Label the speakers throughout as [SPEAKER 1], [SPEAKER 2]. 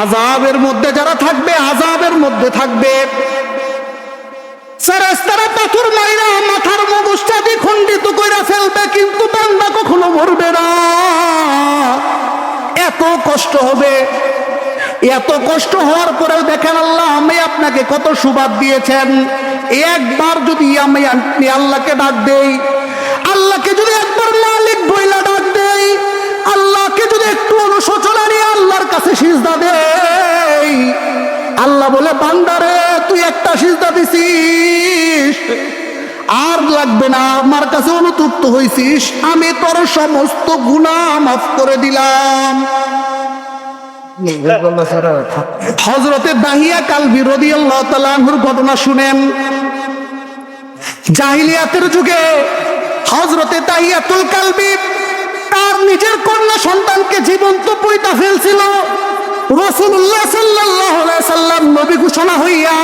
[SPEAKER 1] আযাবের মধ্যে যারা থাকবে, আযাবের মধ্যে থাকবে। ফেরেশতারা পাথর মাইরা মাথার মগজটা খণ্ডিত কইরা ফেলবে, কিন্তু বান্দা কখনো মরবে না। এত কষ্ট হবে। এত কষ্ট হওয়ার পরেও দেখেন আল্লাহ আমি আপনাকে কত সুবাদ দিয়েছেন। একবার যদি আমি আল্লাহকে ডাক দেই, আল্লাহকে যদি একবার মালিক বইলা ডাক দেই, আল্লাহকে যদি একটু অনুশোচনা নিয়ে আল্লাহর কাছে সিজদা দেই, আল্লাহ বলে বান্দারে তুই একটা সিজদা দিছিস, আর লাগবে না, আমার কাছে অনুতপ্ত হইছিস, আমি তোর সমস্ত গুনাহ মাফ করে দিলাম। হযরতে দাহিয়া কালবি রাদিয়াল্লাহু তাআলা আনহুর ঘটনা শুনেন। জাহিলিয়াতের যুগে হযরতে দাহিয়াতুল কালবি তার নিজের কন্যা সন্তানকে জীবন্ত পুড়িয়ে ফেলছিল। রাসূলুল্লাহ সাল্লাল্লাহু আলাইহি সাল্লাম নবী ঘোষণা হইয়া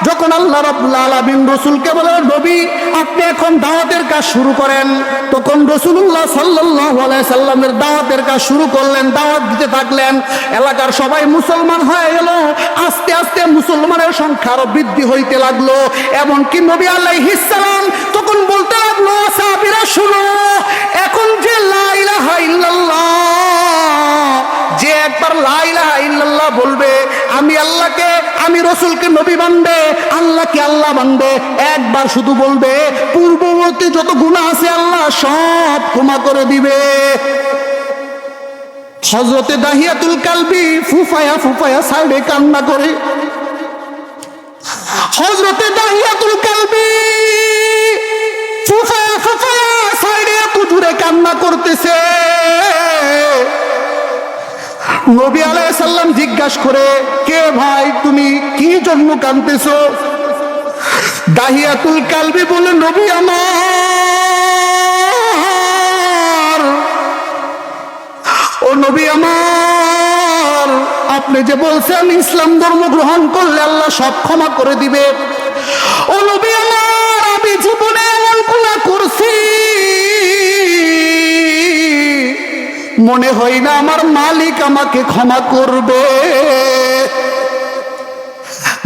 [SPEAKER 1] যখন আল্লাহ রাব্বুল আলামিন রাসূলকে বলেন নবী আপনি এখন দাওয়াতের কাজ শুরু করেন, তখন রাসূলুল্লাহ সাল্লাল্লাহু আলাইহি সাল্লামের দাওয়াতের কাজ শুরু করলেন, দাওয়াত দিতে থাকলেন। এলাকার সবাই মুসলমান হয়ে গেল। আস্তে আস্তে মুসলমানের সংখ্যা আরো বৃদ্ধি হইতে লাগলো। এমনকি নবী আলাইহিস সালাম তখন বলতে লাগলো সাহাবীরা শুনো, এখন যে লা ইলাহা ইল্লাল্লাহ, যে একবার লা ইলাহা ইল্লাল্লাহ বলবে, আমি আল্লাহকে, আমি রাসূলকে নবী মানবে, আল্লাহকে আল্লাহ মানবে, একবার শুধু বলবে, পূর্ববর্তী যত গুনাহ আছে আল্লাহ সব ক্ষমা করে দিবে। হযরতে দাহিয়াতুল কালবি ফুফায়া ফুফায়া সাইডে কান্না করে। হযরতে দাহিয়াতুল কালবি ফুফায়া ফুফায়া সাইডে এত জোরে কান্না করতেছে। নবী আলাইহিস সালাম জিজ্ঞাসা করে, কে ভাই তুমি কি জন্য কাঁদতেছো? দাহিয়াতুল কালবি বলে, নবী আমার, ও নবী আমার, আপনি যে বলছেন ইসলাম ধর্ম গ্রহণ করলে আল্লাহ সব ক্ষমা করে দিবে। ও নবী আমার, আমি জীবনে এমন গুনাহ করছি মনে হয় না আমার মালিক আমাকে ক্ষমা করবে।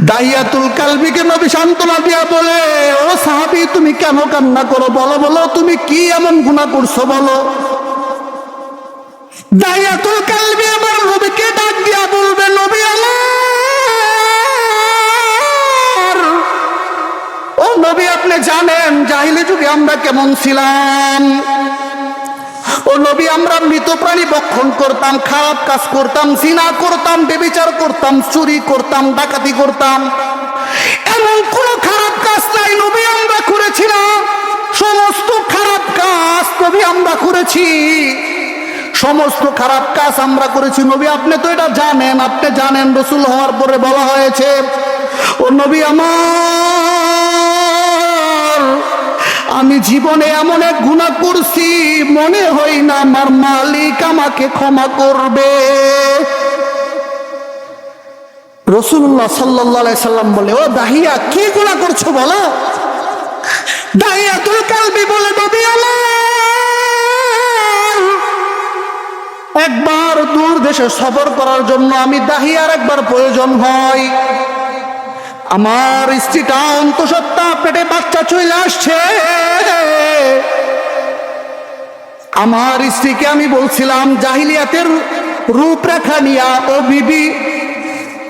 [SPEAKER 1] দাহিয়াতুল কালবিকে নবী সান্ত্বনা দিয়া বলে, ও সাহাবী তুমি কেন কান্না করো, বলো বলো তুমি কি এমন গুনাহ করছো বলো। দাহিয়াতুল কালবি আবার নবীকে ডাক দিয়া বলবে, নবী আমার, ও নবী আপনি জানেন জাহিলি যুগে আমরা কেমন ছিলাম। ও নবী আমরা মৃত প্রাণী ভক্ষণ করতাম, খারাপ কাজ করতাম, জিনা করতাম, ব্যভিচার করতাম, চুরি করতাম, ডাকাতি করতাম, এমন কোন খারাপ কাজ নাই নবী আমরা করেছি না। সমস্ত খারাপ কাজ নবী আমরা করেছি, সমস্ত খারাপ কাজ আমরা করেছি নবী, আপনি তো এটা জানেন, আপনি জানেন। রাসূল হওয়ার পরে বলা হয়েছে, ও নবী আমার, আমি জীবনে এমন এক গুনাহ করছি মনে হয় না আমার মালিক আমাকে ক্ষমা করবে। রাসূলুল্লাহ সাল্লাল্লাহু আলাইহি সাল্লাম বলে, ও দাহিয়া কি গুনাহ করছো বলো। দাহিয়াতুল কালবি বলে, নবী আমার, একবার দূর দেশে সফর করার জন্য আমি দাহিয়ার একবার প্রয়োজন হয়। আমার স্ত্রীটা অন্তঃসত্ত্বা পেটে বাচ্চা চলে আসছে। আমার স্ত্রীকে আমি বলছিলাম জাহিলিয়াতের রূপরেখা নিয়া, ও বিবি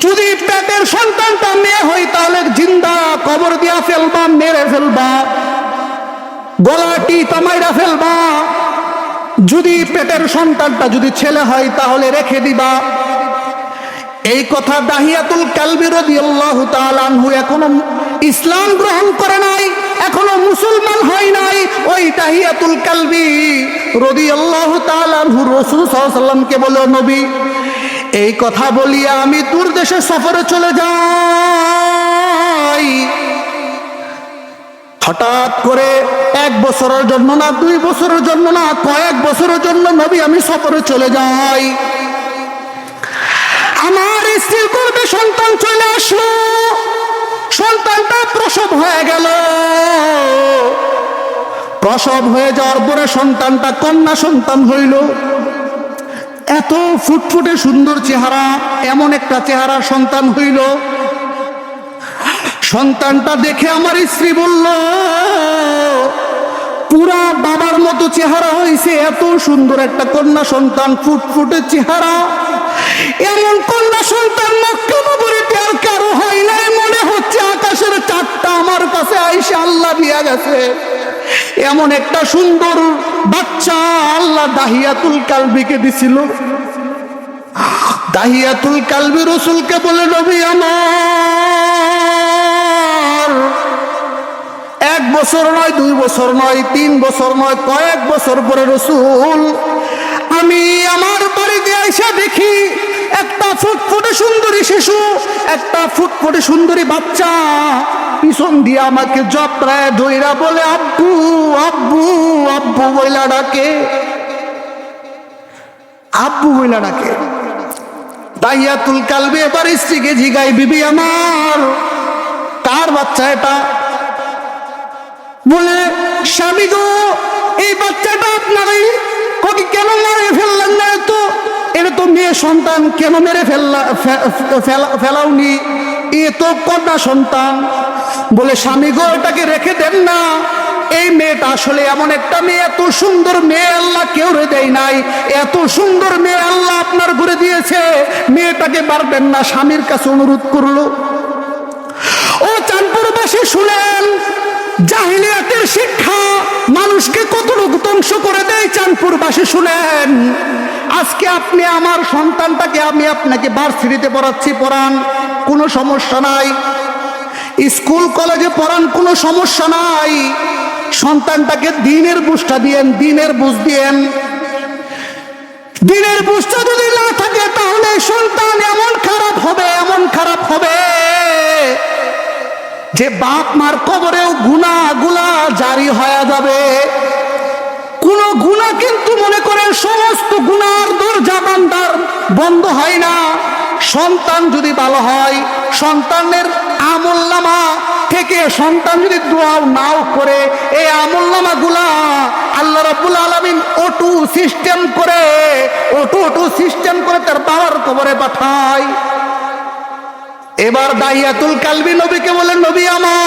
[SPEAKER 1] যদি পেটের সন্তানটা মেয়ে হয় তাহলে জিন্দা কবর দিয়া ফেলবা, মেরে ফেলবা, গলাটি তামাইরা ফেলবা, যদি পেটের সন্তানটা যদি ছেলে হয় তাহলে রেখে দিবা। এই কথা দাহিয়াতুল কালবি রাদিয়াল্লাহু তাআলা আনহু এখনো ইসলাম গ্রহণ করে নাই, এখনো মুসলমান হয় নাই। ওই দাহিয়াতুল কালবি রাদিয়াল্লাহু তাআলা আনহু রাসূল সাল্লাল্লাহু আলাইহি ওয়াসাল্লামকে বলে, নবী এই কথা বলিয়া আমি দূর দেশে সফরে চলে যাই। হঠাৎ করে 1 বছরের জন্য না, 2 বছরের জন্য না, কয়েক বছরের জন্য নবী আমি সফরে চলে যাই। আমার স্ত্রীর গর্ভে সন্তান চলে আসলো, সন্তানটা প্রসব হয়ে গেল। প্রসব হয়ে যাওয়ার পরে সন্তানটা কন্যা সন্তান হইল। এত ফুটফুটে সুন্দর চেহারা, এমন একটা চেহারা সন্তান হইল। সন্তানটা দেখে আমার স্ত্রী বলল, পুরা বাবার মতো চেহারা হয়েছে, এত সুন্দর একটা কন্যা সন্তান, ফুটফুটে চেহারা, এমন কন্যা সন্তান মক্কা নগরীতে আর কারো হয় নাই। মনে হচ্ছে আকাশের চাঁদটা আমার কাছে আইসা আল্লাহ দিয়া গেছে। এমন একটা সুন্দর বাচ্চা আল্লাহ দাহিয়াতুল কালবিকে দিছিল। দাহিয়াতুল কালবি রসুলকে বলে, নবী আমার 1 বছর নয়, 2 বছর নয়, 3 বছর নয়, কয়েক বছর পরে রসুল আমি আমার বাড়িতে আইসা দেখি একটা ফুটফুটে সুন্দরী শিশু, একটা ফুটফুটে সুন্দরী বাচ্চা পিছন দিয়ে আমাকে জপড়ায় ধইরা বলে, আব্বু আব্বু আব্বু বইলা ডাকে, আব্বু বইলা ডাকে। দাহিয়াতুল কালবি এবার স্ত্রীকে জিগাই, বিবি আমার কার বাচ্চা এটা? বলে, স্বামী গো, এই বাচ্চাটা আপনারই। কবি কেন মেরে ফেললেন না? এটা তো মেয়ে সন্তান, কেন মেরে ফেলাওনি? এ তো কন্যা সন্তান। বলে, স্বামী গো, এটাকে রেখে দেন না। এই মেয়েটা আসলে এমন একটা মেয়ে, এত সুন্দর মেয়ে আল্লাহ কেউ রে দেয় নাই। এত সুন্দর মেয়ে আল্লাহ আপনার ঘরে দিয়েছে, মেয়েটাকে পারবেন না? স্বামীর কাছে অনুরোধ করলো। ও চাঁদপুরবাসী শুনেন, জাহিলিয়াতের শিক্ষা মানুষকে কতটুকু ধ্বংস করে দেয়। চাঁদপুরবাসী শুনেন, আজকে আপনি আমার সন্তানটাকে আমি আপনাকে ভার্সিটিতে পড়াচ্ছি, পড়ান, কোনো সমস্যা নাই। স্কুল কলেজে পড়ান, কোনো সমস্যা নাই। সন্তানটাকে দিনের বুঝটা দিয়েন, দিনের বুঝ দিয়েন। দিনের বুঝটা যদি না থাকে তাহলে সন্তান এমন খারাপ হবে, এমন খারাপ হবে যে বাপ মার কবরেও গুনাহগুলা জারি হয়ে যাবে। কোন গুনাহ কিন্তু মনে করেন সমস্ত গুনার দরজা বান্দার বন্ধ হয় না। সন্তান যদি ভালো হয়, সন্তানের আমলনামা থেকে সন্তান যদি দোয়া নাও করে, এই আমলনামাগুলা আল্লাহ রাব্বুল আলামিন অটো সিস্টেম করে তার বাবার কবরে পাঠায়। এবার দাহিয়াতুল কালবি নবীকে বলেন, নবী আমার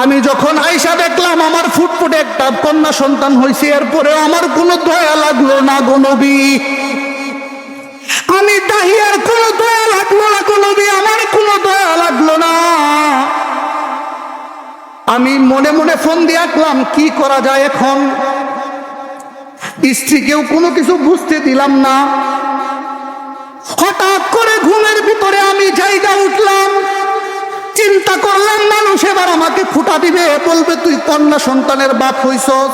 [SPEAKER 1] আমি যখন আয়েশা দেখলাম আমার ফুটফুটে একটা কন্যা সন্তান হয়েছে, এরপরে আমার কোনো দয়া লাগলো না গো নবী। আমি দাহিয়ার কোনো দয়া লাগলো না গো নবী, আমার কোনো দয়া লাগলো না। আমি মনে মনে ফোন দিয়ে আঁকলাম, কি করা যায় এখন? স্ত্রীকেও কোনো কিছু বুঝতে দিলাম না। হঠাৎ করে ঘুমের ভিতরে আমি জায়গা উঠলাম, চিন্তা করলাম মানুষ এবার আমাকে ফুটা দিবে, বলবে তুই কন্যা সন্তানের বাপ হইছস,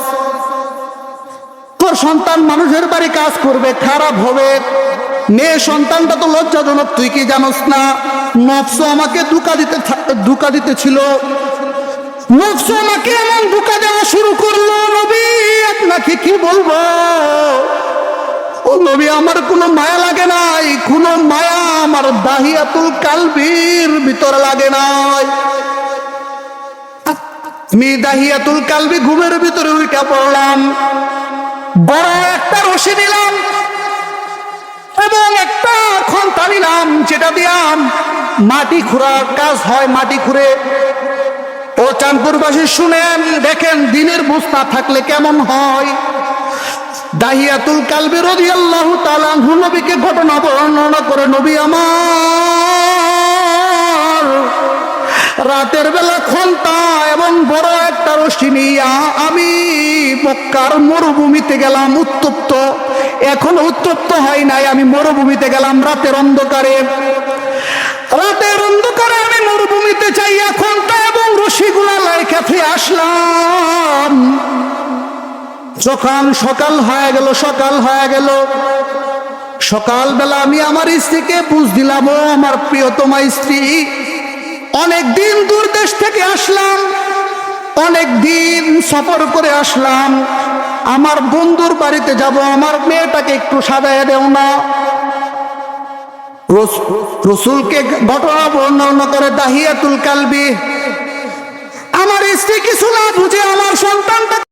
[SPEAKER 1] তোর সন্তান মানুষের বাড়ি কাজ করবে, খারাপ হবে। মেয়ে সন্তানটা তো লজ্জাজনক, তুই কি জানোস না? নফস আমাকে ধোঁকা দিতেছিল, নফস আমাকে এমন ধোঁকা দেওয়া শুরু করলো। নবী আপনাকে কি বলবো? ও নবী, আমার কোনো মায়া লাগে নাই, কোনো মায়া আমার দাহিয়াতুল কালবির ভিতরে লাগে নাই। আমি দাহিয়াতুল কালবি ঘুমের ভিতরে উঠে পড়লাম, বড় একটা রশি নিলাম এবং একটা খন্তা নিলাম, যেটা দিয়াম মাটি খুঁড়ার কাজ হয়, মাটি খুঁড়ে। ও চাঁদপুরবাসী শুনেন, দেখেন দিনের বুঝ না থাকলে কেমন হয়। দাহিয়াতুল কালবি রাদিয়াল্লাহু তাআলা আনহু নবীকে ঘটনা বর্ণনা করে, নবী আমার রাতের বেলা খন্তা এবং বড় একটা রশি নিয়া আমি মক্কার মরুভূমিতে গেলাম। উত্তপ্ত, এখনো উত্তপ্ত হয় নাই, আমি মরুভূমিতে গেলাম রাতের অন্ধকারে। রাতের অন্ধকারে আমি মরুভূমিতে যাইয়া খন্তা এবং রশিগুলা লাইকা ফিরে আসলাম। যখন সকাল হয়ে গেল, সকালবেলা আমি আমার স্ত্রীকে বুঝ দিলাম, ও আমার প্রিয়তমা স্ত্রী, অনেক দিন দূর দেশ থেকে আসলাম, অনেক দিন সফর করে আসলাম, আমার বন্ধুর বাড়িতে যাব, আমার মেয়েটাকে একটু সাজায় দেও না। রসুলকে ঘটনা বর্ণনা করে দাহিয়াতুল কালবি। আমার স্ত্রী কিছু না বুঝে আমার সন্তানটা